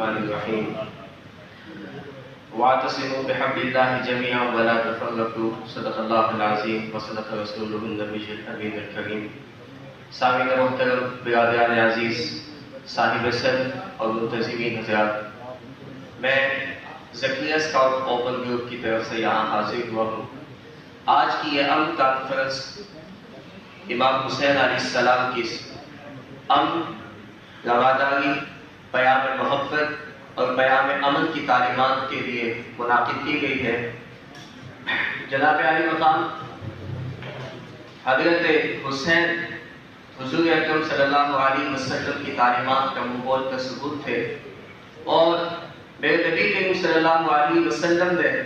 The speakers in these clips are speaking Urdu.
الرحمن الرحیم واعتصموا بحبل اللہ جميعا ولا تفرقوا صدق اللہ العظیم وصدق رسولہ النبی الامین الکریم۔ سامعین محترم، برادران عزیز، صاحب سر اور منتظمین حضرات، میں زکریہ اسکاؤٹ اوپن گروپ کی طرف سے یہاں حاضر ہوا ہوں۔ آج کی یہ امن کانفرنس امام حسین علیہ السلام کی امن، رواداری، پیام محبت اور پیام امن کی تعلیمات کے لیے منعقد کی گئی ہے۔ جناب عالی مقام حضرت حسین حضور اکرم صلی اللہ علیہ وسلم کی تعلیمات کا منہ بول کا ثبوت تھے، اور میرے نبی کریم صلی اللہ علیہ وسلم نے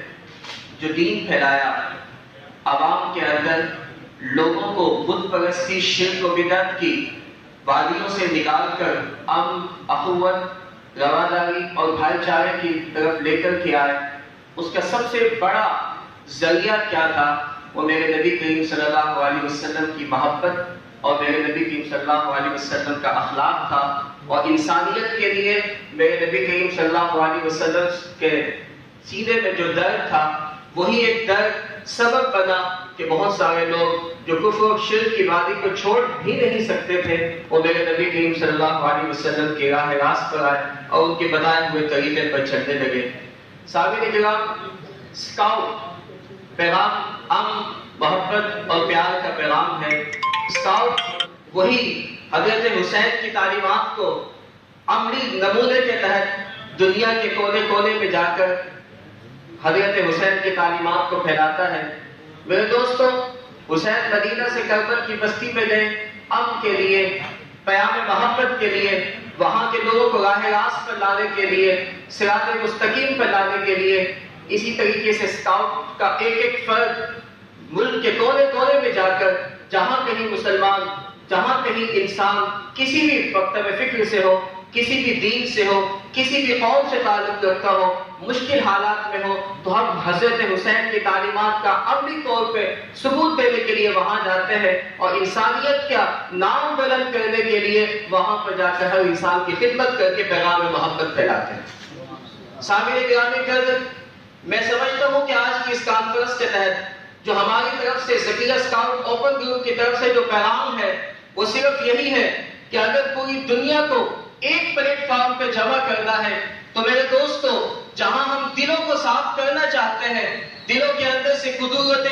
جو دین پھیلایا، عوام کے اندر لوگوں کو بت پرستی، شرک و بدعت کی وادیوں سے نکال کر امن، اخوت، رواداری اور بھائی چارے کی طرف لے کر کے آئے، اس کا سب سے بڑا ذریعہ کیا تھا؟ وہ میرے نبی کریم صلی اللہ علیہ وسلم کی محبت اور میرے نبی کریم صلی اللہ علیہ وسلم کا اخلاق تھا۔ اور انسانیت کے لیے میرے نبی کریم صلی اللہ علیہ وسلم کے سینے میں جو درد تھا، وہی ایک درد سبب بنا کہ بہت سارے لوگ جو کفر و شرک کی وادی کو چھوڑ بھی نہیں سکتے تھے، وہ میرے نبی کریم صلی اللہ علیہ وسلم کے راہ راست پر آئے اور ان کے بتائے ہوئے طریقے پر چلنے لگے۔ سامعین کرام، اسکاؤٹ پیغام امن، محبت اور پیار کا پیغام ہے۔ اسکاؤٹ وہی حضرت حسین کی تعلیمات کو عملی نمونے کے تحت دنیا کے کونے کونے میں جا کر حضرت حسین کی تعلیمات کو پھیلاتا ہے۔ میرے دوستوں، حسین مدینہ سے کربل کی بستی میں گئے امن کے لیے، پیام محبت کے لیے، وہاں کے لوگوں کو راہ راست پر لانے کے لیے، صراط مستقیم پر لانے کے لیے۔ اسی طریقے سے اسکاؤٹ کا ایک ایک فرد ملک کے کونے کونے میں جا کر جہاں کہیں مسلمان، جہاں کہیں انسان کسی بھی مکتب فکر سے ہو، کسی بھی دین سے ہو، کسی بھی قوم سے تعلق رکھتا ہو، مشکل حالات میں ہو، تو ہم حضرت حسین کی تعلیمات کا عملی طور پہ ثبوت دینے کے لیے وہاں جاتے ہیں، اور انسانیت کا نام بلند کرنے کے لیے وہاں پر جا کر ہر انسان کی خدمت کر کے پیغام محبت پھیلاتے ہیں۔ سامعین گرامی قدر، میں سمجھتا ہوں کہ آج کی اس کانفرنس کے تحت جو ہماری طرف سے زکریہ اسکاؤٹ اوپن گروپ کی طرف سے جو پیغام ہے، وہ صرف یہی ہے کہ اگر پوری دنیا کو ایک پلیٹ فارم پہ جمع کرنا ہے تو میرے دوستو، جہاں ہم دلوں کو صاف کرنا چاہتے ہیں، دلوں کے اندر سے قدورت